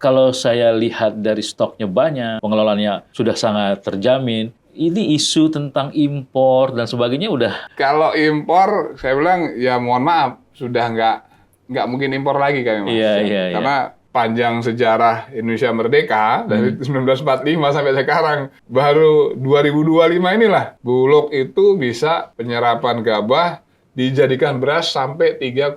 kalau saya lihat dari stoknya banyak, pengelolaannya sudah sangat terjamin. Ini isu tentang impor dan sebagainya udah. Kalau impor, saya bilang ya mohon maaf, sudah nggak mungkin impor lagi kami, Mas. Iya. Karena panjang sejarah Indonesia merdeka dari 1945 sampai sekarang, baru 2025 inilah Bulog itu bisa penyerapan gabah dijadikan beras sampai 3,1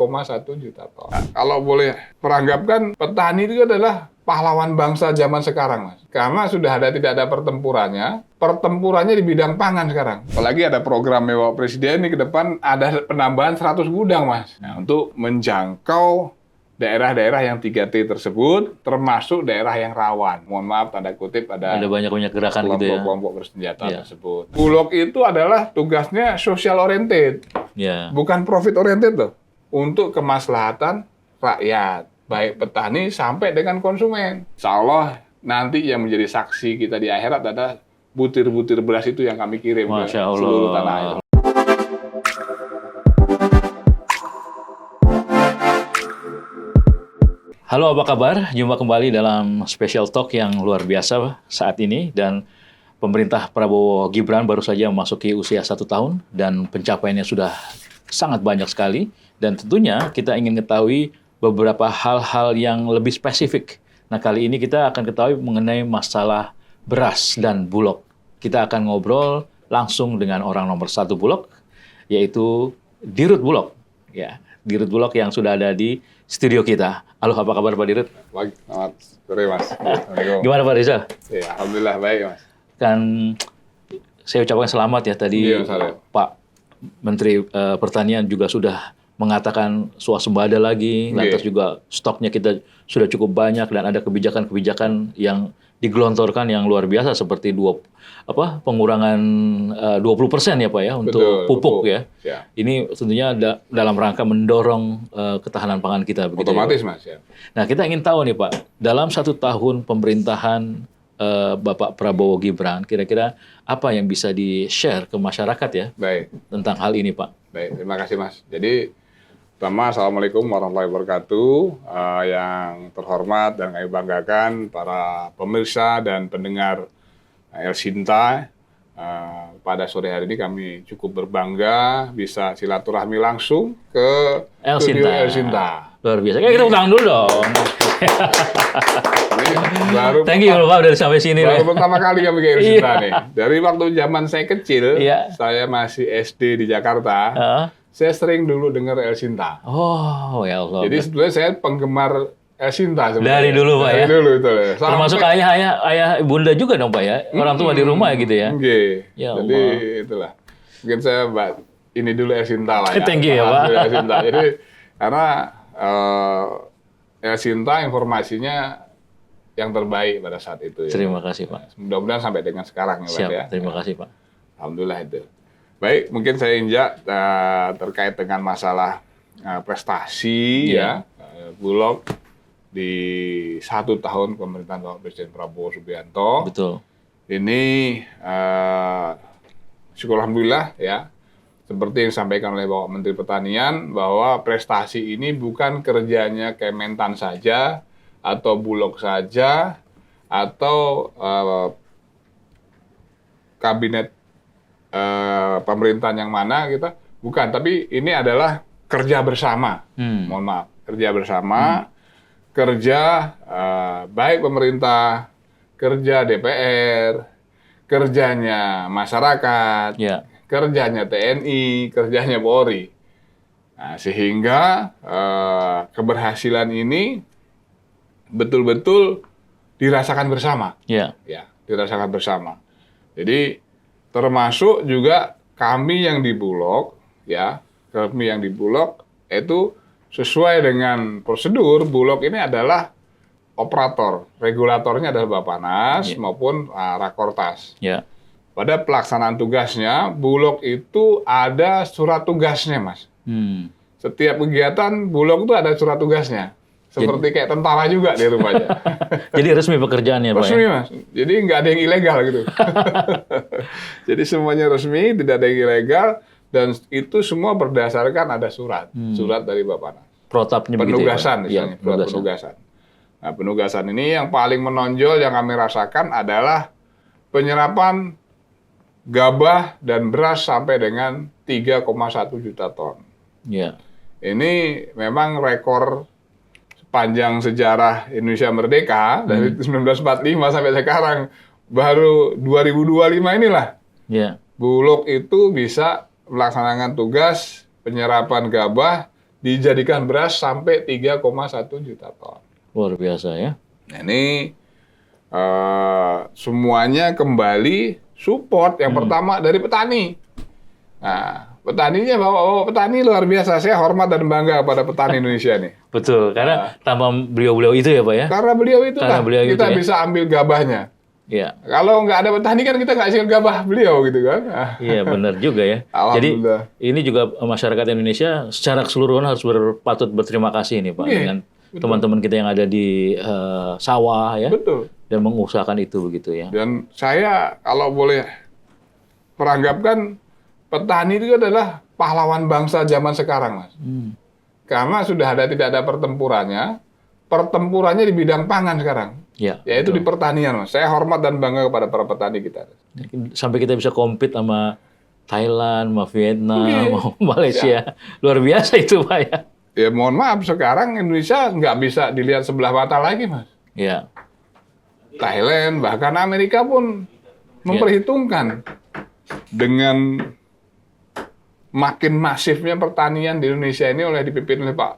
juta ton. Nah, kalau boleh peranggapkan, petani itu adalah pahlawan bangsa zaman sekarang, Mas. Karena sudah tidak ada pertempurannya di bidang pangan sekarang. Apalagi ada program Bapak Presiden ini ke depan ada penambahan 100 gudang, Mas. Nah, untuk menjangkau daerah-daerah yang 3T tersebut, termasuk daerah yang rawan. Mohon maaf, tanda kutip ada banyak gerakan gitu ya. Kelompok bersenjata tersebut. Bulog itu adalah tugasnya social oriented, bukan profit oriented loh. Untuk kemaslahatan rakyat, baik petani sampai dengan konsumen. Insya Allah nanti yang menjadi saksi kita di akhirat adalah butir-butir beras itu yang kami kirim ke seluruh tanah air. Halo, apa kabar? Jumpa kembali dalam special talk yang luar biasa saat ini. Dan pemerintah Prabowo Gibran baru saja memasuki usia 1 tahun dan pencapaiannya sudah sangat banyak sekali. Dan tentunya kita ingin mengetahui beberapa hal-hal yang lebih spesifik. Nah, kali ini kita akan ketahui mengenai masalah beras dan Bulog. Kita akan ngobrol langsung dengan orang nomor 1 Bulog, yaitu Dirut Bulog. Ya, Dirut Bulog yang sudah ada di studio kita. Halo, apa kabar Pak Dirut? Baik, selamat sore Mas. Gimana Pak Rizal? Ya, alhamdulillah baik Mas. Kan saya ucapkan selamat ya tadi Pak Menteri Pertanian juga sudah mengatakan swasembada lagi, lantas juga stoknya kita sudah cukup banyak dan ada kebijakan-kebijakan yang digelontorkan yang luar biasa seperti pengurangan 20% ya Pak ya untuk pupuk ya. Ini tentunya dalam rangka mendorong ketahanan pangan kita. Begitu otomatis ya, Mas ya. Nah, kita ingin tahu nih Pak, dalam 1 tahun pemerintahan Bapak Prabowo Gibran, kira-kira apa yang bisa di-share ke masyarakat ya tentang hal ini Pak? Baik, terima kasih Mas. Jadi pertama, Assalamualaikum warahmatullahi wabarakatuh. Yang terhormat dan kami banggakan para pemirsa dan pendengar El Sinta. Pada sore hari ini kami cukup berbangga bisa silaturahmi langsung ke studio El Sinta. Luar biasa. Kita tepuk tangan dulu dong. Thank you Pak udah sampai sini. Baru pertama kali kami ke El Sinta nih. Dari waktu zaman saya kecil, saya masih SD di Jakarta. Saya sering dulu dengar El Sinta. Oh, ya Allah. Jadi sebetulnya saya penggemar El Sinta sebenarnya. Dari dulu Pak ya? Dari dulu itu. Termasuk ayah bunda juga dong Pak ya? Orang tua di rumah gitu ya? Ya jadi itulah. Mungkin saya ini dulu El Sinta lah ya. Thank you ya Pak. El Sinta. Jadi karena El Sinta informasinya yang terbaik pada saat itu. Terima kasih Pak. Mudah-mudahan sampai dengan sekarang ya Pak ya. Terima kasih Pak. Alhamdulillah itu. Baik, mungkin saya injak terkait dengan masalah prestasi Bulog di 1 tahun pemerintahan Bapak Presiden Prabowo Subianto. Betul. Ini syukur alhamdulillah ya, seperti yang disampaikan oleh Bapak Menteri Pertanian bahwa prestasi ini bukan kerjanya Kementan saja atau Bulog saja atau kabinet pemerintahan yang mana gitu, bukan, tapi ini adalah kerja bersama. Mohon maaf, kerja bersama, kerja baik pemerintah, kerja DPR, kerjanya masyarakat, kerjanya TNI, kerjanya Polri. Nah, sehingga keberhasilan ini betul-betul dirasakan bersama. Ya, dirasakan bersama. Jadi termasuk juga kami yang di Bulog, itu sesuai dengan prosedur. Bulog ini adalah operator, regulatornya adalah Bappenas maupun Rakortas. Pada pelaksanaan tugasnya, Bulog itu ada surat tugasnya, Mas. Setiap kegiatan Bulog itu ada surat tugasnya. Seperti kayak tentara juga di rumahnya. Jadi resmi pekerjaannya Pak? Resmi Mas. Jadi nggak ada yang ilegal gitu. Jadi semuanya resmi, tidak ada yang ilegal. Dan itu semua berdasarkan ada surat. Surat dari Bappenas. Protapnya penugasan begitu ya, misalnya. Penugasan. Nah, penugasan ini yang paling menonjol yang kami rasakan adalah penyerapan gabah dan beras sampai dengan 3,1 juta ton. Ya. Ini memang rekor sepanjang sejarah Indonesia merdeka dari 1945 sampai sekarang. Baru 2025 inilah Ya. Bulog itu bisa melaksanakan tugas penyerapan gabah dijadikan beras sampai 3,1 juta ton. Luar biasa ya. Nah, ini semuanya kembali support yang pertama dari petani. Nah, petaninya bawa petani luar biasa. Saya hormat dan bangga pada petani Indonesia nih. Betul, karena tanpa beliau-beliau itu ya Pak ya. Karena beliau itu Karena beliau kita itu, ya. bisa ambil gabahnya. Iya. Kalau nggak ada petani kan kita nggak hasil gabah beliau gitu kan. Iya benar juga ya. Jadi Alhamdulillah. ini juga masyarakat Indonesia secara keseluruhan harus patut berterima kasih nih Pak Iya, dengan teman-teman kita yang ada di sawah ya Betul. dan mengusahakan itu begitu ya. Dan saya kalau boleh peranggapkan petani itu adalah pahlawan bangsa zaman sekarang, Mas. Karena sudah tidak ada pertempurannya di bidang pangan sekarang. Ya. Yaitu di pertanian, Mas. Saya hormat dan bangga kepada para petani kita. Sampai kita bisa compete sama Thailand, sama Vietnam, Oke. sama Malaysia. Luar biasa itu Pak ya. Ya mohon maaf, sekarang Indonesia nggak bisa dilihat sebelah mata lagi, Mas. Ya. Thailand, bahkan Amerika pun memperhitungkan dengan makin masifnya pertanian di Indonesia ini dipimpin oleh Pak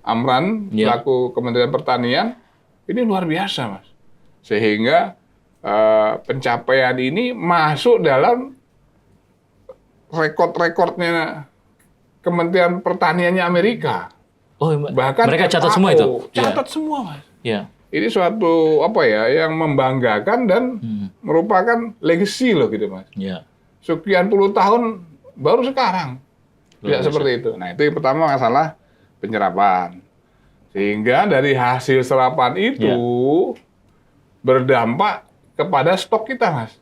Amran, selaku Kementerian Pertanian, ini luar biasa, Mas. Sehingga pencapaian ini masuk dalam rekor-rekornya Kementerian Pertaniannya Amerika. Oh, Bahkan mereka catat FAO semua itu. catat semua, Mas. Ya. Ini suatu yang membanggakan dan merupakan legacy loh gitu, Mas. Ya. Sekian puluh tahun baru sekarang tidak seperti itu. Nah, itu yang pertama masalah penyerapan. Sehingga dari hasil serapan itu berdampak kepada stok kita, Mas.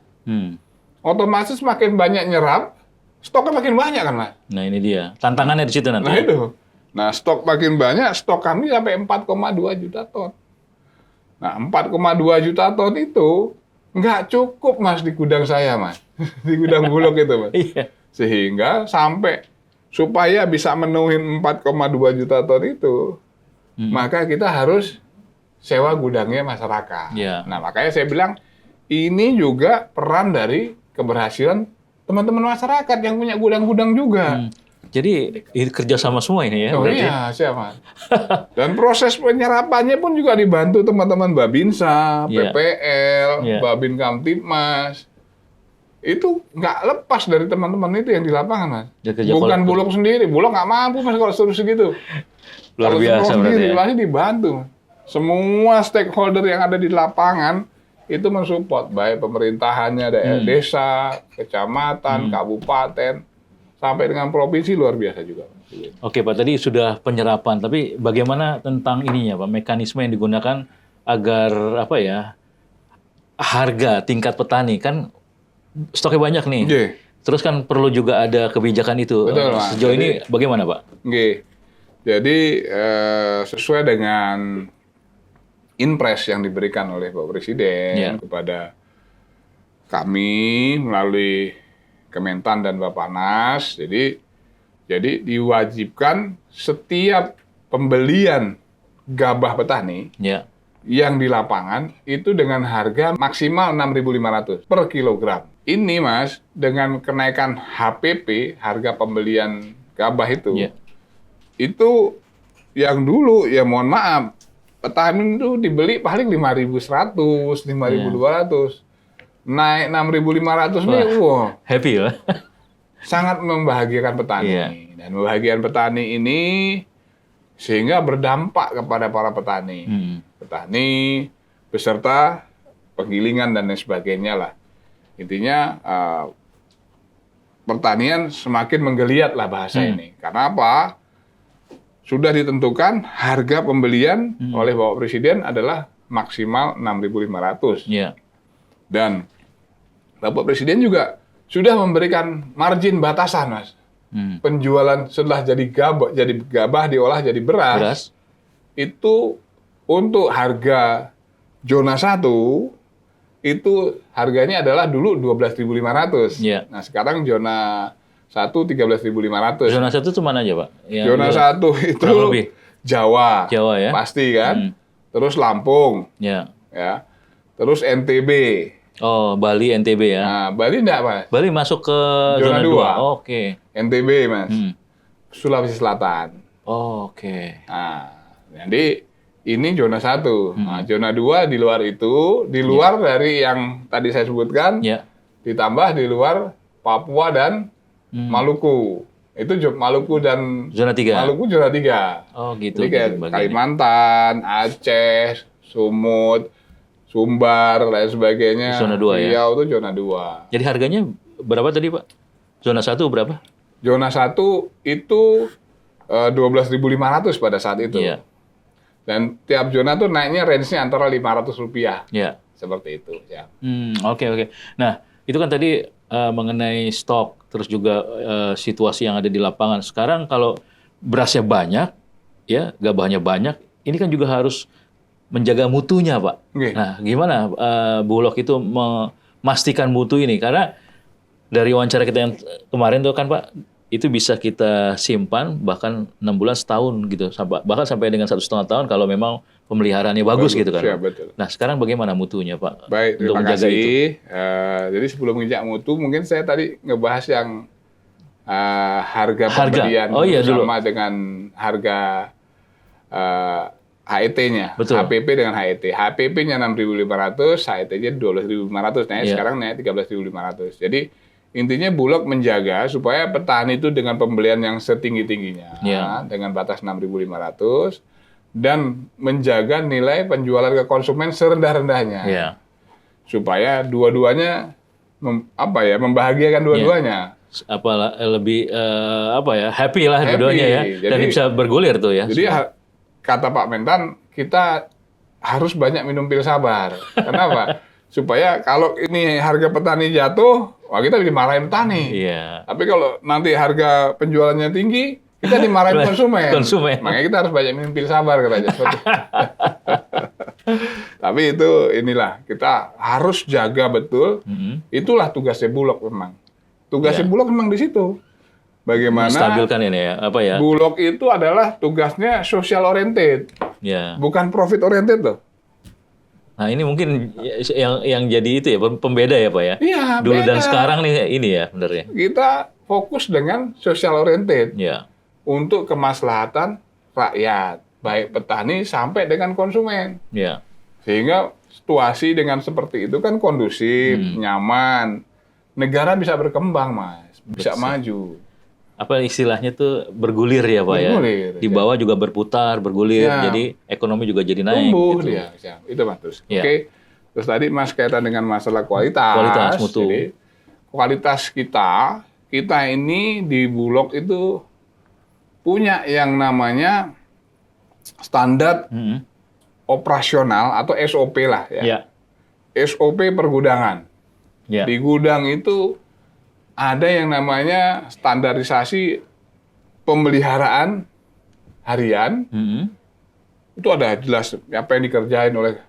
Otomatis makin banyak nyerap, stoknya makin banyak kan, Mas. Nah, ini dia. Tantangannya di situ nanti. Nah, itu. Nah, stok makin banyak, stok kami sampai 4,2 juta ton. Nah, 4,2 juta ton itu nggak cukup, Mas, di gudang saya, Mas. Di gudang Bulog itu, Mas. Iya. Sehingga supaya bisa menuhin 4,2 juta ton itu, maka kita harus sewa gudangnya masyarakat. Ya. Nah, makanya saya bilang, ini juga peran dari keberhasilan teman-teman masyarakat yang punya gudang-gudang juga. Jadi ini kerjasama semua ini ya. Oh berarti. iya, siapa? Dan proses penyerapannya pun juga dibantu teman-teman Babinsa, Iya. PPL, Iya. Babin Kamtipmas. Itu nggak lepas dari teman-teman itu yang di lapangan, Mas. Dia kerja Bukan kolektif. Bulog sendiri. Bulog nggak mampu, Mas, kalau suruh segitu. Luar Kalau biasa Bulog berarti sendiri, ya. pasti dibantu. Semua stakeholder yang ada di lapangan itu mensupport, baik pemerintahannya, daerah desa, kecamatan, kabupaten, sampai dengan provinsi, luar biasa juga. Oke Pak, tadi sudah penyerapan, tapi bagaimana tentang ininya Pak, mekanisme yang digunakan agar harga tingkat petani kan stoknya banyak nih. Oke. Terus kan perlu juga ada kebijakan itu. Betul, Mas. Sejauh ini bagaimana Pak? Oke. Jadi sesuai dengan inpres yang diberikan oleh Bapak Presiden kepada kami melalui Kementan dan Bappenas, jadi diwajibkan setiap pembelian gabah petani yang di lapangan itu dengan harga maksimal 6.500 per kilogram. Ini, Mas, dengan kenaikan HPP, harga pembelian gabah itu yang dulu, ya mohon maaf, petani itu dibeli paling 5.100, 5.200. Naik 6.500 nih, wah. Happy ya? Sangat membahagiakan petani. Dan membahagiakan petani ini sehingga berdampak kepada para petani. Petani beserta penggilingan dan lain sebagainya lah. Intinya pertanian semakin menggeliat lah bahasa ini. Karena apa? Sudah ditentukan harga pembelian oleh Bapak Presiden adalah maksimal 6.500. Dan Bapak Presiden juga sudah memberikan margin batasan, Mas. Penjualan setelah jadi gabah diolah jadi beras. Itu untuk harga zona 1 itu harganya adalah dulu 12.500. Iya. Nah, sekarang zona 1 13.500. Zona 1 itu mana aja, Pak? Zona 1 itu kurang lebih. Jawa. Jawa ya? Pasti kan? Terus Lampung, Ya. ya. Terus NTB. Oh, Bali, NTB ya. Nah, Bali enggak, Mas? Bali masuk ke Zona zona 2. 2. Oke. NTB, Mas. Sulawesi Selatan. Oke. Nah, jadi ini zona 1. Nah, zona 2 di luar itu, di luar dari yang tadi saya sebutkan, Ya. ditambah di luar Papua dan Maluku. Itu Maluku dan Zona 3. Maluku zona 3. Oh, gitu. Jadi kayak bagiannya. Kalimantan, Aceh, Sumut, Sumbar, lain sebagainya. Zona 2 ya? Riau itu zona 2. Jadi harganya berapa tadi, Pak? Zona 1 berapa? Zona 1 itu 12.500 pada saat itu. Iya. Dan tiap zona tuh naiknya range-nya antara Rp500. Ya. Seperti itu. Ya. Oke. Nah, itu kan tadi mengenai stok, terus juga situasi yang ada di lapangan. Sekarang kalau berasnya banyak, ya gabahnya banyak, ini kan juga harus menjaga mutunya, Pak. Oke. Nah, gimana Bulog itu memastikan mutu ini? Karena dari wawancara kita yang kemarin tuh kan, Pak, itu bisa kita simpan bahkan 6 bulan, setahun gitu, bahkan sampai dengan 1,5 tahun kalau memang pemeliharaannya bagus gitu kan. Ya, betul. Nah, sekarang bagaimana mutunya, Pak? Baik, untuk terima menjaga itu? kasih. Jadi sebelum menginjak mutu, mungkin saya tadi ngebahas yang harga pembelian Oh, iya, dulu. sama dengan harga HET-nya. Betul. HPP dengan HET. HPP-nya 6.500, HET-nya 12.500. Nah, Iya. sekarang naik 13.500. Jadi intinya Bulog menjaga supaya petani itu dengan pembelian yang setinggi-tingginya, Iya. dengan batas 6.500, dan menjaga nilai penjualan ke konsumen serendah-rendahnya. Ya. Supaya dua-duanya membahagiakan dua-duanya. Lebih happy lah Happy. dua-duanya ya. Dan Jadi- bisa bergulir tuh ya. Jadi kata Pak Mentan, kita harus banyak minum pil sabar. Kenapa? Supaya kalau ini harga petani jatuh, wah kita dimarahin petani. Iya. Tapi kalau nanti harga penjualannya tinggi, kita dimarahin konsumen. Konsumen. Makanya kita harus banyak minum pil sabar katanya. Tapi itu inilah, kita harus jaga betul. Itulah tugasnya Bulog memang. Tugasnya Bulog memang di situ. Bagaimana Menstabilkan ini ya, apa ya? Bulog itu adalah tugasnya social oriented, Ya. bukan profit oriented loh. Nah, ini mungkin yang jadi itu ya, pembeda ya, Pak ya? Iya, Dulu dan beda. sekarang nih ini ya, benar ya? Kita fokus dengan social oriented Ya. untuk kemaslahatan rakyat, baik petani sampai dengan konsumen. Ya. Sehingga situasi dengan seperti itu kan kondusif, nyaman. Negara bisa berkembang, Mas. Bisa maju. Apa istilahnya tuh bergulir ya, Pak ya? Bergulir, Di bawah juga berputar, bergulir. Ya. Jadi ekonomi juga jadi naik. Tumbuh gitu. dia. Ya, itu, Mas. Terus. Ya. Oke. Terus tadi Mas kaitan dengan masalah kualitas. Kualitas, mutu. Jadi, kualitas kita ini di Bulog itu punya yang namanya standar operasional atau SOP lah ya. Ya. SOP pergudangan. Ya. Di gudang itu ada yang namanya standarisasi pemeliharaan harian. Itu ada jelas apa yang dikerjain oleh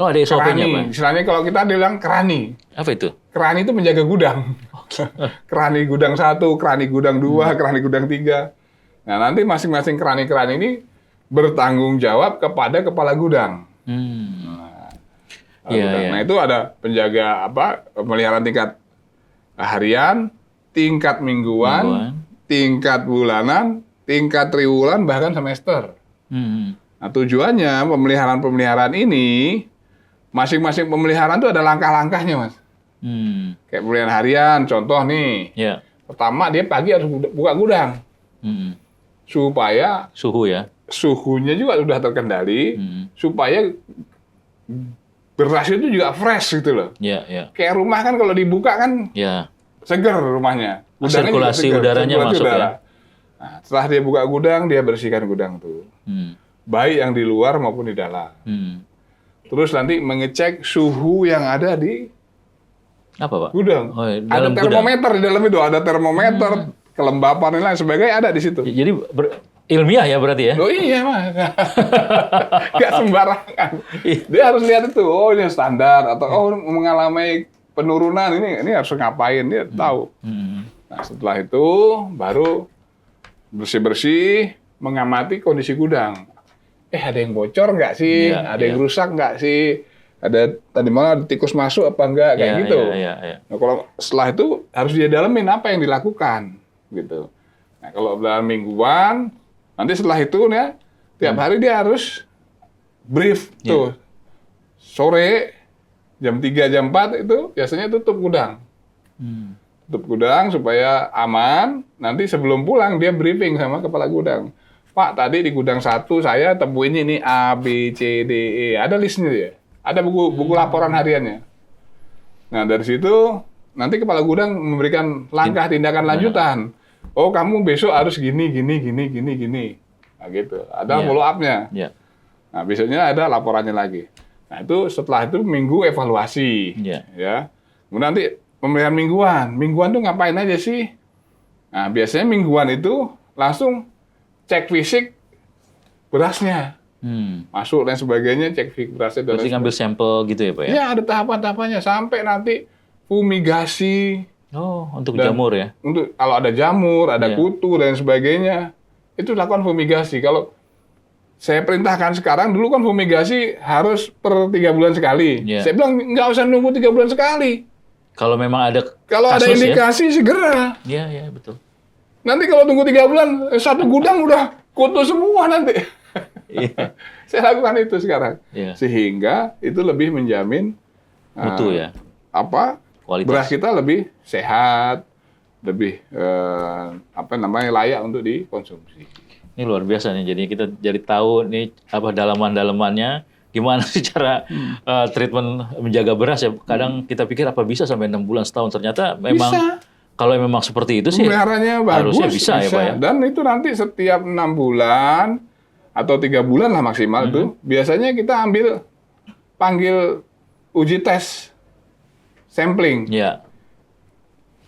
Oh, ada SOP-nya, Pak. kerani. Istilahnya kalau kita bilang kerani. Apa itu? Kerani itu menjaga gudang. Kerani gudang 1, kerani gudang 2, kerani gudang 3. Nah, nanti masing-masing kerani-kerani ini bertanggung jawab kepada kepala gudang. Iya, iya. Nah, itu ada penjaga pemeliharaan tingkat harian, tingkat mingguan, tingkat bulanan, tingkat triwulan, bahkan semester. Nah, tujuannya pemeliharaan ini, masing-masing pemeliharaan itu ada langkah-langkahnya, Mas. Kayak pemeliharaan harian, contoh nih. Ya. Pertama, dia pagi harus buka gudang. Supaya Suhu ya. suhunya juga sudah terkendali, supaya beras itu juga fresh gitu loh. Ya, ya. Kayak rumah kan kalau dibuka kan Ya. seger rumahnya. Gudangnya juga Sirkulasi seger, udaranya sirkulasi masuk udara. ya. Nah, setelah dia buka gudang, dia bersihkan gudang tuh. Baik yang di luar maupun di dalam. Terus nanti mengecek suhu yang ada di Apa, Pak? gudang. Oh, Ada dalam gudang. termometer di dalam itu, ada termometer, kelembapan dan lain sebagainya ada di situ. Jadi ilmiah ya berarti ya? Oh iya, Mas. Nggak sembarangan. Dia harus lihat itu, oh ini standar, atau oh mengalami penurunan, ini harus ngapain, dia tahu. Nah, setelah itu baru bersih-bersih, mengamati kondisi gudang. Ada yang bocor nggak sih? Iya, Ada yang rusak nggak sih? Ada tadi malah ada tikus masuk apa enggak? Kayak gitu. Iya. Nah, kalau setelah itu harus dia dalemin apa yang dilakukan, gitu. Nah, kalau dalam mingguan, nanti setelah itu ya, tiap hari dia harus brief tuh. Sore, jam 3, jam 4 itu biasanya tutup gudang. Tutup gudang supaya aman, nanti sebelum pulang dia briefing sama kepala gudang. Pak, tadi di gudang 1 saya temuin ini A, B, C, D, E. Ada listnya ya. Ada buku laporan hariannya. Nah, dari situ nanti kepala gudang memberikan langkah tindakan lanjutan. Oh, kamu besok harus gini. Nah, gitu. Ada follow up-nya. Nah, besoknya ada laporannya lagi. Nah, itu setelah itu minggu evaluasi. Ya. Kemudian nanti pemberian mingguan. Mingguan tuh ngapain aja sih? Nah, biasanya mingguan itu langsung cek fisik berasnya. Masuk dan sebagainya, cek fisik berasnya. Berarti ngambil sampel gitu ya Pak ya? Ya, ada tahapan-tahapannya. Sampai nanti fumigasi. Oh, untuk jamur ya? Untuk kalau ada jamur, ada kutu dan sebagainya, itu lakukan fumigasi. Kalau saya perintahkan sekarang, dulu kan fumigasi harus per 3 bulan sekali. Saya bilang nggak usah nunggu 3 bulan sekali. Kalau memang ada ada indikasi segera. Iya, betul. Nanti kalau tunggu 3 bulan, satu gudang udah kutu semua nanti. Saya lakukan itu sekarang. Sehingga itu lebih menjamin mutu ya. Kualitas. Beras kita lebih sehat, lebih layak untuk dikonsumsi. Ini luar biasa nih. Jadi kita jadi tahu nih dalaman-dalamannya gimana sih cara treatment menjaga beras ya. Kadang kita pikir apa bisa sampai 6 bulan setahun, ternyata memang bisa. Kalau memang seperti itu sih pemeliharannya bagus, harusnya bisa ya Pak ya. Dan itu nanti setiap 6 bulan atau 3 bulan lah maksimal tuh, biasanya kita panggil uji tes sampling.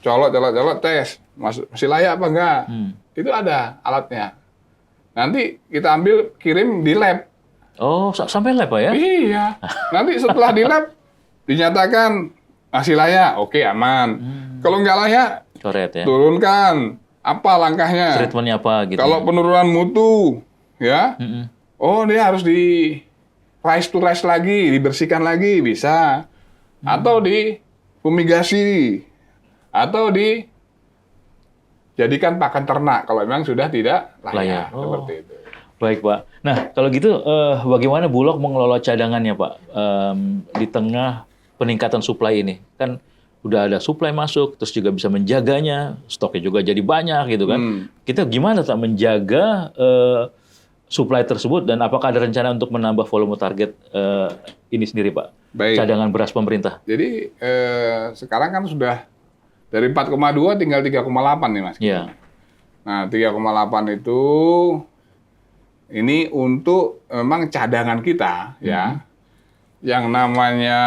Colok tes, masih layak apa enggak? Itu ada alatnya. Nanti kita ambil, kirim di lab. Oh, sampai lab Pak ya? Iya. Nanti setelah di lab dinyatakan masih layak, oke aman. Kalau nggak layak, coret ya. Turunkan. Apa langkahnya? Treatmentnya apa gitu? Kalau penurunan mutu, ya, oh dia harus di rise to rise lagi, dibersihkan lagi bisa, atau di fumigasi, atau dijadikan pakan ternak kalau memang sudah tidak layak. Seperti itu. Baik Pak. Nah kalau gitu bagaimana Bulog mengelola cadangannya Pak di tengah peningkatan suplai ini? Kan udah ada suplai masuk, terus juga bisa menjaganya, stoknya juga jadi banyak gitu kan. Kita gimana tak menjaga suplai tersebut, dan apakah ada rencana untuk menambah volume target ini sendiri Pak? Baik. Cadangan beras pemerintah. Jadi sekarang kan sudah dari 4,2 tinggal 3,8 nih Mas. Iya. Nah 3,8 itu ini untuk memang cadangan kita ya. Yang namanya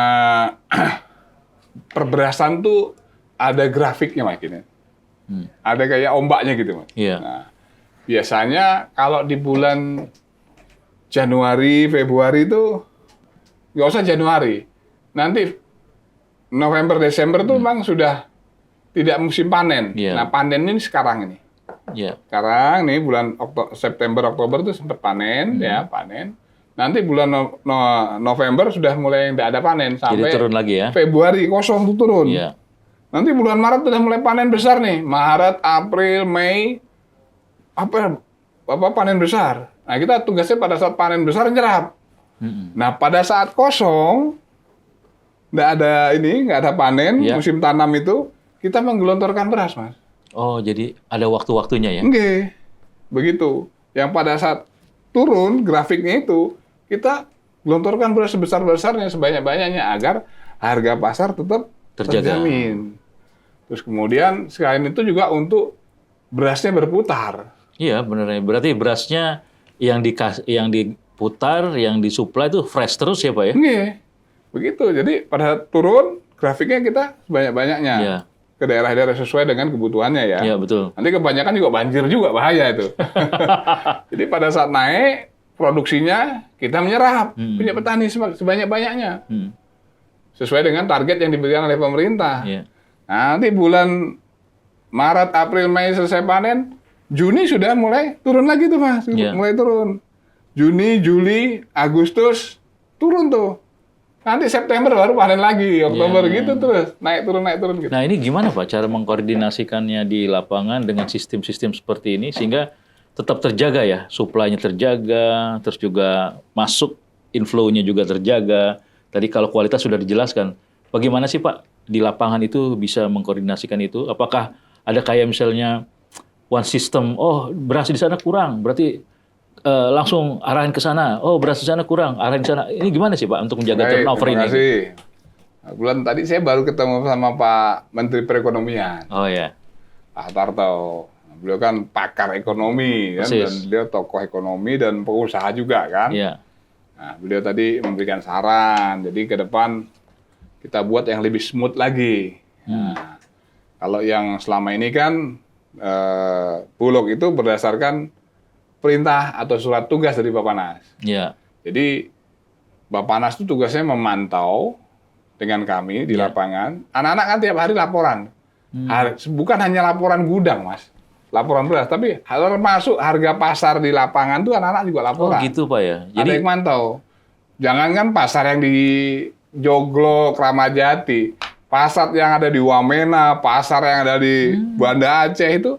perberasan tuh ada grafiknya Mas gini. Ada kayak ombaknya gitu Mas. Nah, biasanya kalau di bulan Januari, Februari itu nggak usah Januari. Nanti November, Desember tuh memang sudah tidak musim panen. Nah, panen ini sekarang ini. Sekarang nih bulan September, Oktober tuh sempat panen ya, panen. Nanti bulan November sudah mulai tidak ada panen sampai jadi turun lagi ya. Februari kosong tuh turun. Nanti bulan Maret sudah mulai panen besar nih. Maret, April, Mei panen besar. Nah, kita tugasnya pada saat panen besar nyerap. Nah, pada saat kosong nggak ada panen, musim tanam itu kita menggelontorkan beras, Mas. Oh, jadi ada waktu-waktunya ya? Enggak. Begitu. Yang pada saat turun grafiknya itu kita gelontorkan beras sebesar-besarnya, sebanyak-banyaknya agar harga pasar tetap terjamin. Terus kemudian selain itu juga untuk berasnya berputar. Iya, benar. Berarti berasnya yang diputar, yang disuplai itu fresh terus ya, Pak ya? Iya. Begitu. Jadi pada turun grafiknya kita sebanyak-banyaknya. Iya. ke daerah-daerah sesuai dengan kebutuhannya ya. Iya, betul. Nanti kebanyakan juga banjir juga, bahaya itu. Jadi pada saat naik, produksinya kita menyerap punya petani sebanyak-banyaknya. Sesuai dengan target yang diberikan oleh pemerintah. Iya. Nah, nanti bulan Maret, April, Mei selesai panen, Juni sudah mulai turun lagi tuh Mas. Iya. Mulai turun. Juni, Juli, Agustus, turun tuh. Nanti September baru panen lagi, Oktober gitu terus. Naik turun gitu. Nah, ini gimana Pak cara mengkoordinasikannya di lapangan dengan sistem-sistem seperti ini sehingga tetap terjaga ya, supply-nya terjaga, terus juga masuk inflow-nya juga terjaga. Tadi kalau kualitas sudah dijelaskan. Bagaimana sih Pak di lapangan itu bisa mengkoordinasikan itu? Apakah ada kayak misalnya one system, oh beras di sana kurang, berarti langsung arahin ke sana. Oh, beras di sana kurang, arahin ke sana. Ini gimana sih Pak untuk menjaga turnover ini? Terima kasih. Nah, bulan tadi saya baru ketemu sama Pak Menteri Perekonomian, Oh ya. Pak Hartarto. Beliau kan pakar ekonomi kan, dan beliau tokoh ekonomi dan pengusaha juga kan. Iya. Nah, beliau tadi memberikan saran. Jadi ke depan kita buat yang lebih smooth lagi. Nah, kalau yang selama ini kan Bulog itu berdasarkan perintah atau surat tugas dari Bapanas. Iya. Jadi Bapanas itu tugasnya memantau dengan kami di lapangan. Anak-anak kan tiap hari laporan. Bukan hanya laporan gudang, Mas. Laporan beras, tapi termasuk harga pasar di lapangan tuh anak-anak juga laporan. Oh gitu Pak ya. Ada yang mantau. Jangan kan pasar yang di Joglo, Kramajati, pasar yang ada di Wamena, pasar yang ada di Banda Aceh itu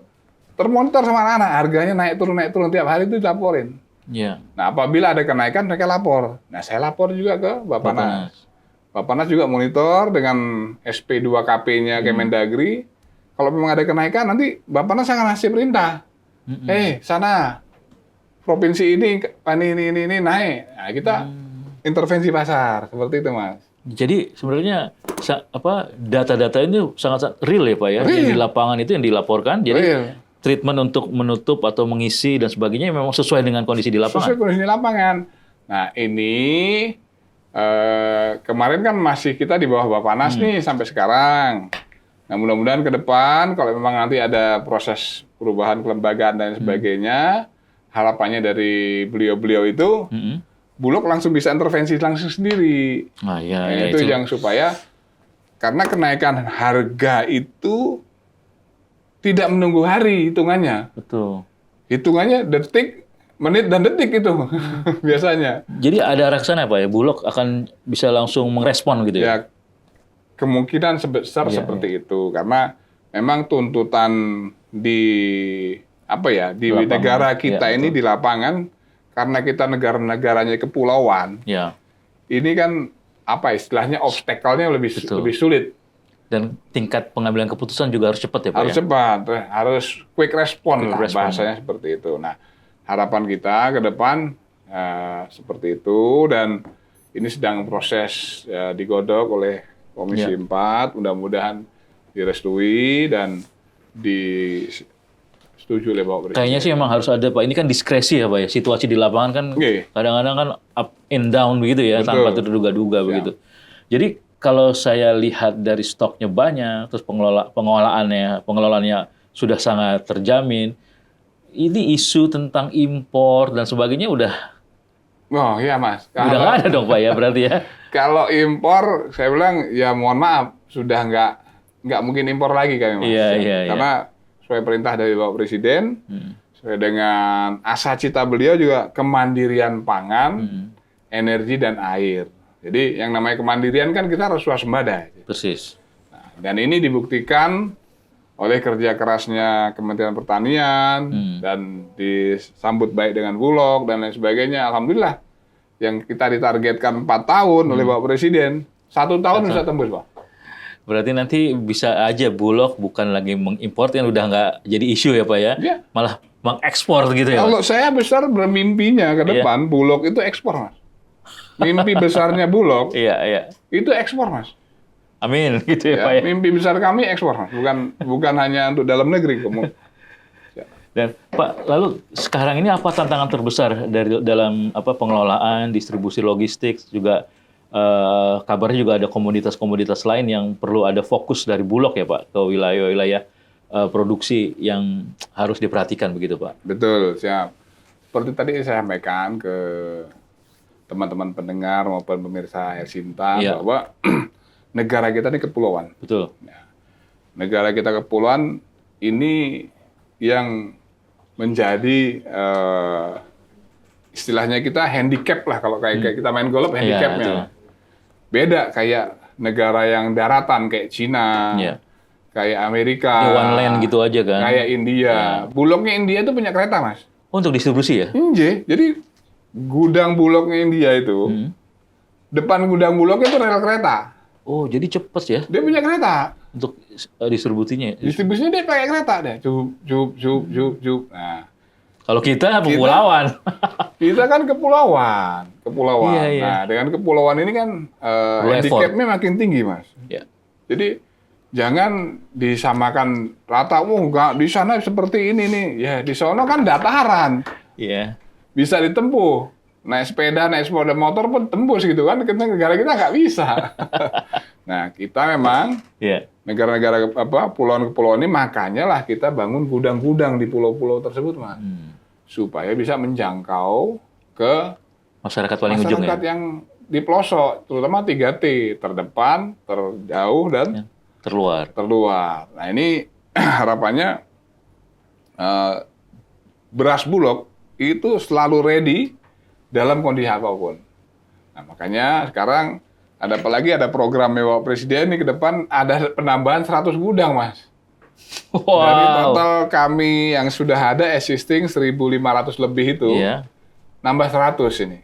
termonitor sama anak-anak, harganya naik turun tiap hari itu dilaporin. Iya. Nah, apabila ada kenaikan mereka lapor. Nah, saya lapor juga ke Bapanas. Bapanas juga monitor dengan SP2KP-nya Kemendagri. Kalau memang ada kenaikan, nanti Bapanas akan ngasih perintah. Sana provinsi ini naik. Nah, kita intervensi pasar seperti itu, Mas. Jadi sebenarnya data-data ini sangat real ya Pak ya. Real. Yang di lapangan itu yang dilaporkan. Jadi Real. treatment untuk menutup atau mengisi dan sebagainya memang sesuai dengan kondisi di lapangan. Sesuai kondisi di lapangan. Nah, ini kemarin kan masih kita di bawah Bapanas nih sampai sekarang. Nah, mudah-mudahan ke depan kalau memang nanti ada proses perubahan kelembagaan dan sebagainya, harapannya dari beliau-beliau itu, Bulog langsung bisa intervensi langsung sendiri. Ah, ya, Nah, ya, itu yang supaya, karena kenaikan harga itu tidak menunggu hari hitungannya. Betul. Hitungannya detik, menit, dan detik itu biasanya. Jadi ada arah ke sana Pak ya, Bulog akan bisa langsung merespon gitu ya? Ya, kemungkinan sebesar seperti itu. Karena memang tuntutan di di Lapangan. negara kita Ya, ini di lapangan, karena kita negara-negaranya kepulauan, Ya. ini kan istilahnya obstacle-nya lebih sulit. Dan tingkat pengambilan keputusan juga harus cepat ya Pak Harus ya? cepat, harus quick respon lah respon. bahasanya seperti itu. Nah, harapan kita ke depan seperti itu, dan ini sedang proses digodok oleh Komisi 4, mudah-mudahan direstui dan disetujui oleh Bapak Presiden. Kayaknya sih memang harus ada Pak. Ini kan diskresi ya Pak ya. Situasi di lapangan kan kadang-kadang kan up and down begitu ya, tanpa terduga-duga begitu. Jadi kalau saya lihat dari stoknya banyak, terus pengelolaannya sudah sangat terjamin, ini isu tentang impor dan sebagainya udah iya Mas. udah nggak ada dong Pak ya berarti ya. Kalau impor, saya bilang ya mohon maaf, sudah nggak mungkin impor lagi kami Mas. Iya. Karena sesuai perintah dari Bapak Presiden, sesuai dengan asa cita beliau juga kemandirian pangan, energi dan air. Jadi yang namanya kemandirian kan kita harus swasembada. Persis. Nah, dan ini dibuktikan oleh kerja kerasnya Kementerian Pertanian dan disambut baik dengan Bulog dan lain sebagainya. Alhamdulillah yang kita ditargetkan 4 tahun oleh Bapak Presiden, 1 tahun bisa tembus Pak. Berarti nanti bisa aja Bulog bukan lagi mengimpor yang udah nggak jadi isu ya Pak ya, malah mengekspor gitu ya Pak? Kalau saya besar bermimpinya ke depan Bulog itu ekspor Mas. Mimpi besarnya Bulog itu ekspor Mas. Amin gitu ya Pak ya. Mimpi besar kami ekspor Mas, bukan hanya untuk dalam negeri. Dan Pak, lalu sekarang ini apa tantangan terbesar dalam pengelolaan, distribusi logistik, juga kabarnya juga ada komoditas-komoditas lain yang perlu ada fokus dari Bulog ya Pak ke wilayah-wilayah produksi yang harus diperhatikan begitu Pak. Betul, siap. Seperti tadi saya sampaikan ke teman-teman pendengar maupun pemirsa Hersinta Iya. bahwa negara kita ini kepulauan. Betul. Negara kita kepulauan ini yang menjadi istilahnya kita handicap lah kalau kayak kita main golf handicapnya. betul. Beda kayak negara yang daratan kayak Cina, Iya. kayak Amerika, Ini one land gitu aja kan. kayak India. Bulognya India itu punya kereta, Mas. Oh, untuk distribusi ya? Inje. Jadi gudang Bulognya India itu, depan gudang Bulognya itu rel kereta. Oh, jadi cepet ya Dia punya kereta. untuk distribusinya. Distribusinya dia pakai kereta deh. Cup. Nah, Kalau kita kepulauan. kita kan kepulauan. Iya, iya. Nah, dengan kepulauan ini kan Perlu handicapnya makin tinggi, Mas. Ya. Jadi jangan disamakan rata. Nggak di sana seperti ini nih. Ya di sana kan dataran, Iya. bisa ditempuh. Naik sepeda motor pun tembus gitu kan. Negara kita nggak bisa. Nah kita memang Iya. negara-negara kepulauan-kepulauan ini makanya lah kita bangun gudang-gudang di pulau-pulau tersebut, Mas, supaya bisa menjangkau ke Masyarakat paling ujung ya. masyarakat yang di pelosok, terutama 3T, terdepan, terjauh, dan Ya, terluar. terluar. Nah ini harapannya beras Bulog itu selalu ready dalam kondisi apapun. Nah makanya sekarang ada program Bapak Presiden ini ke depan ada penambahan 100 gudang, Mas. Dari total kami yang sudah ada existing 1.500 lebih itu, Iya. nambah 100 ini.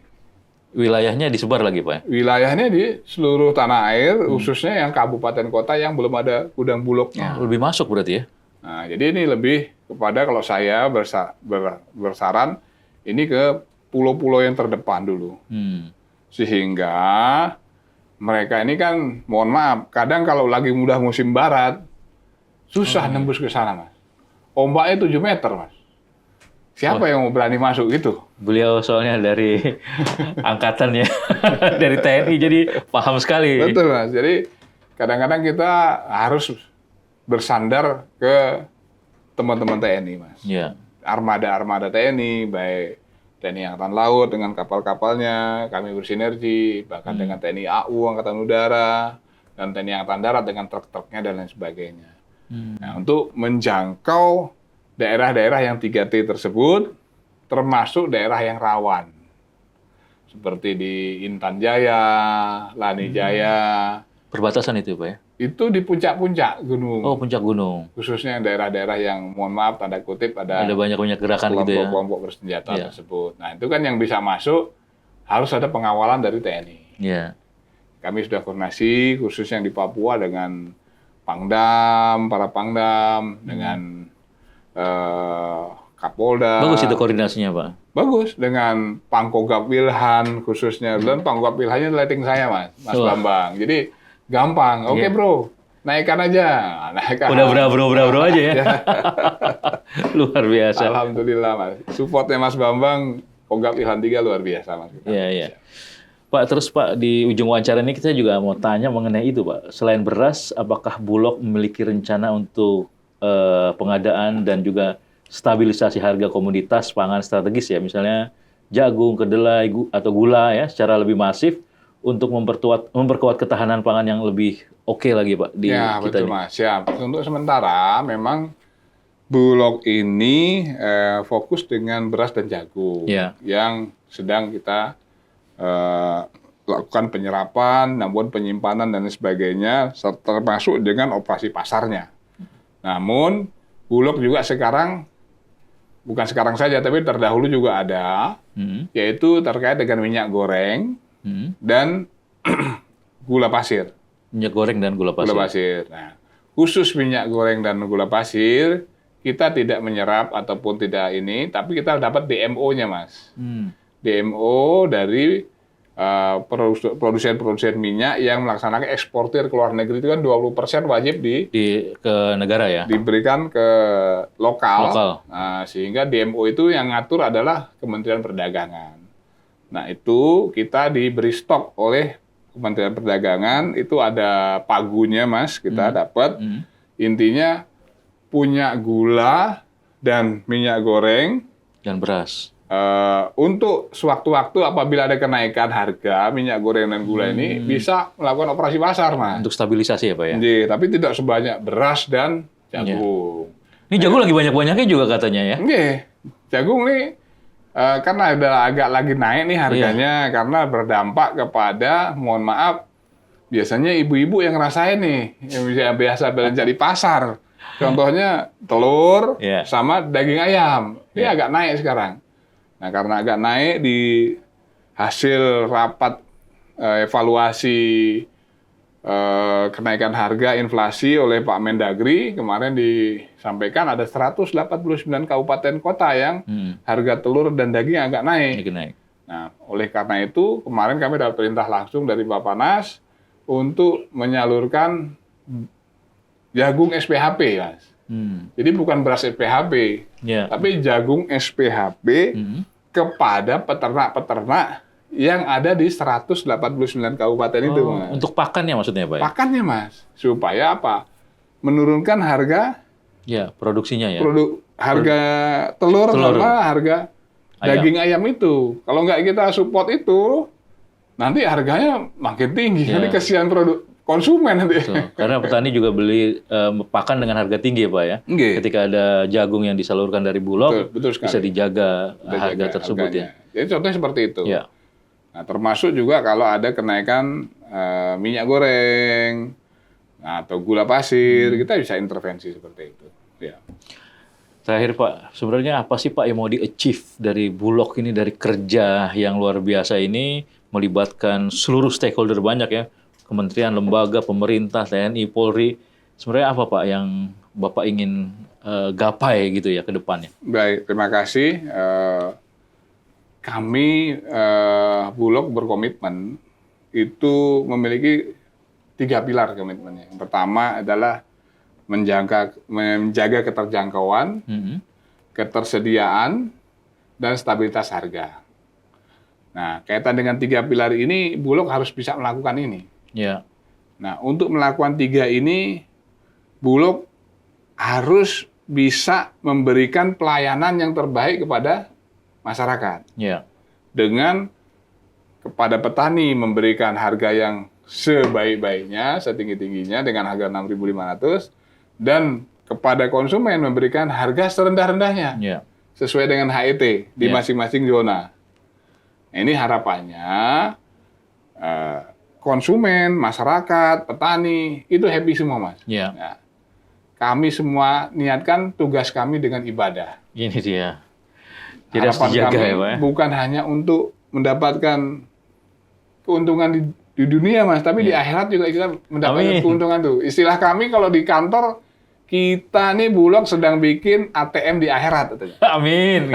Wilayahnya disebar lagi Pak ya? Wilayahnya di seluruh tanah air, khususnya yang kabupaten kota yang belum ada gudang Bulognya. Lebih masuk berarti ya? Nah, jadi ini lebih kepada kalau saya bersaran ini ke pulau-pulau yang terdepan dulu. Sehingga mereka ini kan, mohon maaf, kadang kalau lagi mudah musim barat, susah nembus ke sana, Mas. Ombaknya 7 meter, Mas. Siapa yang mau berani masuk gitu? Beliau soalnya dari angkatan ya, dari TNI, jadi paham sekali. Betul, Mas. Jadi kadang-kadang kita harus bersandar ke teman-teman TNI, Mas. Ya. Armada-armada TNI, baik TNI Angkatan Laut dengan kapal-kapalnya, kami bersinergi, bahkan dengan TNI AU, Angkatan Udara, dan TNI Angkatan Darat dengan truk-truknya dan lain sebagainya. Nah, untuk menjangkau daerah-daerah yang 3T tersebut, termasuk daerah yang rawan. Seperti di Intan Jaya, Lani Jaya. Perbatasan itu Pak ya? Itu di puncak-puncak gunung. Oh, puncak gunung. Khususnya daerah-daerah yang, mohon maaf, tanda kutip, ada banyak-banyak gerakan gitu ya? kelompok bersenjata Iya. tersebut. Nah, itu kan yang bisa masuk, harus ada pengawalan dari TNI. Iya. Kami sudah koordinasi, khusus yang di Papua dengan Pangdam, para Pangdam, dengan Kapolda. Bagus itu koordinasinya Pak. Bagus, dengan Pangkogap Wilhan khususnya. Dan Pangkogap Wilhannya lighting saya, Mas Bambang. Jadi, gampang. Oke, bro. Naikkan aja. Naikkan. Udah bro aja ya. Luar biasa. Alhamdulillah, Mas. Supportnya Mas Bambang, Pangkogap Wilhan 3 luar biasa, Mas. Iya. Pak, terus Pak, di ujung wawancara ini kita juga mau tanya mengenai itu Pak. Selain beras, apakah Bulog memiliki rencana untuk pengadaan dan juga stabilisasi harga komoditas pangan strategis ya, misalnya jagung, kedelai, atau gula ya, secara lebih masif untuk memperkuat ketahanan pangan yang lebih oke lagi Pak di Ya, kita betul ini. Mas. Siap. Untuk sementara memang Bulog ini fokus dengan beras dan jagung Ya. yang sedang kita lakukan penyerapan, namun penyimpanan dan sebagainya, termasuk dengan operasi pasarnya. Namun Bulog juga sekarang, bukan sekarang saja, tapi terdahulu juga ada, yaitu terkait dengan minyak goreng dan gula pasir. Minyak goreng dan gula pasir. Gula pasir. Nah, khusus minyak goreng dan gula pasir, kita tidak menyerap ataupun tidak ini, tapi kita dapat DMO-nya, Mas. DMO dari produsen-produsen minyak yang melaksanakan eksportir ke luar negeri itu kan 20% wajib ke negara ya. diberikan ke lokal. Lokal. Sehingga DMO itu yang ngatur adalah Kementerian Perdagangan. Nah, itu kita diberi stok oleh Kementerian Perdagangan itu ada pagunya, Mas, kita dapat. Intinya punya gula dan minyak goreng Dan beras. untuk sewaktu-waktu apabila ada kenaikan harga minyak goreng dan gula ini bisa melakukan operasi pasar, Mas. Untuk stabilisasi ya Pak ya? Nggih, tapi tidak sebanyak beras dan jagung. Ini jagung lagi banyak-banyaknya juga katanya ya? Nggih, jagung nih karena ada agak lagi naik nih harganya karena berdampak kepada, mohon maaf, biasanya ibu-ibu yang ngerasain nih, yang biasa belanja di pasar. Contohnya telur sama daging ayam. Ini agak naik sekarang. Nah, karena agak naik di hasil rapat evaluasi kenaikan harga inflasi oleh Pak Mendagri, kemarin disampaikan ada 189 kabupaten kota yang harga telur dan daging agak naik. Nah, oleh karena itu kemarin kami dapat perintah langsung dari Bappenas untuk menyalurkan jagung SPHP, Mas. Jadi bukan beras SPHP, tapi jagung SPHP kepada peternak-peternak yang ada di 189 kabupaten itu, Mas. Untuk pakannya maksudnya, Pak? Pakannya, Mas. Supaya apa? Menurunkan harga produksinya ya. Harga telur sama harga daging ayam itu. Kalau nggak kita support itu, nanti harganya makin tinggi. Nanti kesian produk konsumen nanti. Karena petani juga beli pakan dengan harga tinggi ya Pak ya. Ketika ada jagung yang disalurkan dari Bulog, bisa dijaga harga tersebut ya. Jadi contohnya seperti itu. Nah, termasuk juga kalau ada kenaikan minyak goreng atau gula pasir, kita bisa intervensi seperti itu. Ya. Terakhir Pak, sebenarnya apa sih Pak yang mau di-achieve dari Bulog ini, dari kerja yang luar biasa ini, melibatkan seluruh stakeholder banyak ya, kementerian, lembaga, pemerintah, TNI, Polri. Sebenarnya apa Pak yang Bapak ingin gapai gitu ya ke depannya? Baik, terima kasih. Kami Bulog berkomitmen itu memiliki 3 pilar komitmennya. Yang pertama adalah menjaga keterjangkauan, ketersediaan, dan stabilitas harga. Nah, kaitan dengan 3 pilar ini, Bulog harus bisa melakukan ini. Nah, untuk melakukan 3 ini, Bulog harus bisa memberikan pelayanan yang terbaik kepada masyarakat. Dengan kepada petani memberikan harga yang sebaik-baiknya, setinggi-tingginya dengan harga 6.500, dan kepada konsumen memberikan harga serendah-rendahnya sesuai dengan HET di masing-masing zona. Ini harapannya konsumen, masyarakat, petani itu happy semua, Mas. Nah, kami semua niatkan tugas kami dengan ibadah. Ini dia. Harapan kami bukan hanya untuk mendapatkan keuntungan di dunia, Mas, tapi di akhirat juga kita mendapatkan keuntungan tuh. Istilah kami kalau di kantor, kita nih Bulog sedang bikin ATM di akhirat. Amin.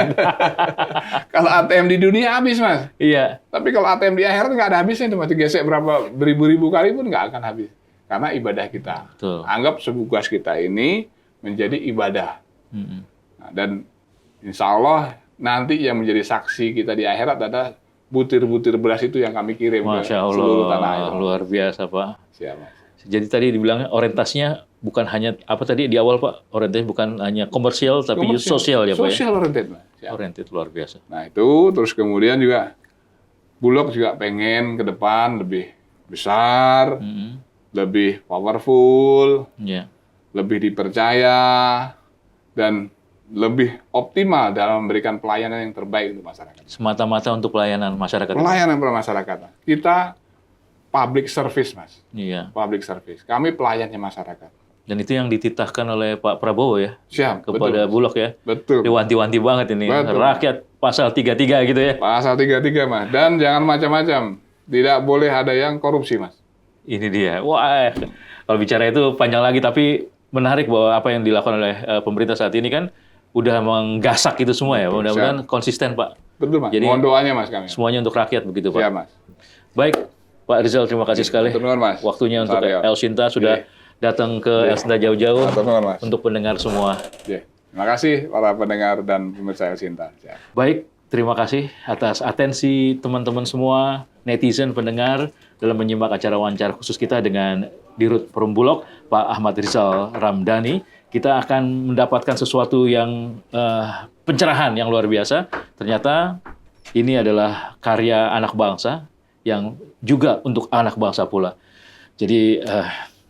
Kalau ATM di dunia habis, Mas. Iya. Tapi kalau ATM di akhirat nggak ada habisnya, itu Mas. Digesek berapa beribu-ribu kali pun nggak akan habis. Karena ibadah kita. Anggap tugas kita ini menjadi ibadah. Nah, dan insya Allah nanti yang menjadi saksi kita di akhirat adalah butir-butir beras itu yang kami kirim ke seluruh tanah air. Luar biasa, Pak. Siap, Mas. Jadi tadi dibilangnya orientasinya bukan hanya, apa tadi di awal Pak, orientasinya bukan hanya komersial, tapi juga sosial ya Pak ya? Sosial oriented, Mas. Oriented, luar biasa. Nah itu, terus kemudian juga Bulog juga pengen ke depan lebih besar, lebih powerful, lebih dipercaya, dan lebih optimal dalam memberikan pelayanan yang terbaik untuk masyarakat. Semata-mata untuk pelayanan masyarakat. Pelayanan pada masyarakat. Kita public service, Mas. Public service. Kami pelayannya masyarakat. Dan itu yang dititahkan oleh Pak Prabowo ya? Siap, kepada Bulog ya? Betul. Diwanti-wanti banget ini. Betul. Rakyat pasal 33 gitu ya? Pasal 33, Mas. Dan jangan macam-macam. Tidak boleh ada yang korupsi, Mas. Ini dia. Wah, kalau bicara itu panjang lagi, tapi menarik bahwa apa yang dilakukan oleh pemerintah saat ini kan udah menggasak itu semua ya. Mudah-mudahan konsisten, Pak. Betul, Mas. Jadi, mohon doanya, Mas, kami. Semuanya untuk rakyat begitu, Pak. Siap, Mas. Baik, Pak Rizal, terima kasih sekali. Betul, Mas. Waktunya untuk El Sinta sudah datang ke El Sinta jauh-jauh untuk pendengar semua. Terima kasih para pendengar dan pemirsa El Sinta. Baik, terima kasih atas atensi teman-teman semua, netizen, pendengar. dalam menyimak acara wawancara khusus kita dengan Dirut Perumbulok, Pak Ahmad Rizal Ramdhani. Kita akan mendapatkan sesuatu yang pencerahan yang luar biasa. Ternyata ini adalah karya anak bangsa yang juga untuk anak bangsa pula. Jadi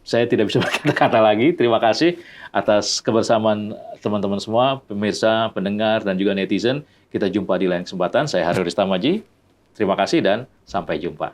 saya tidak bisa berkata-kata lagi. Terima kasih atas kebersamaan teman-teman semua, pemirsa, pendengar, dan juga netizen. Kita jumpa di lain kesempatan. Saya Haryo Ristamaji. Terima kasih dan sampai jumpa.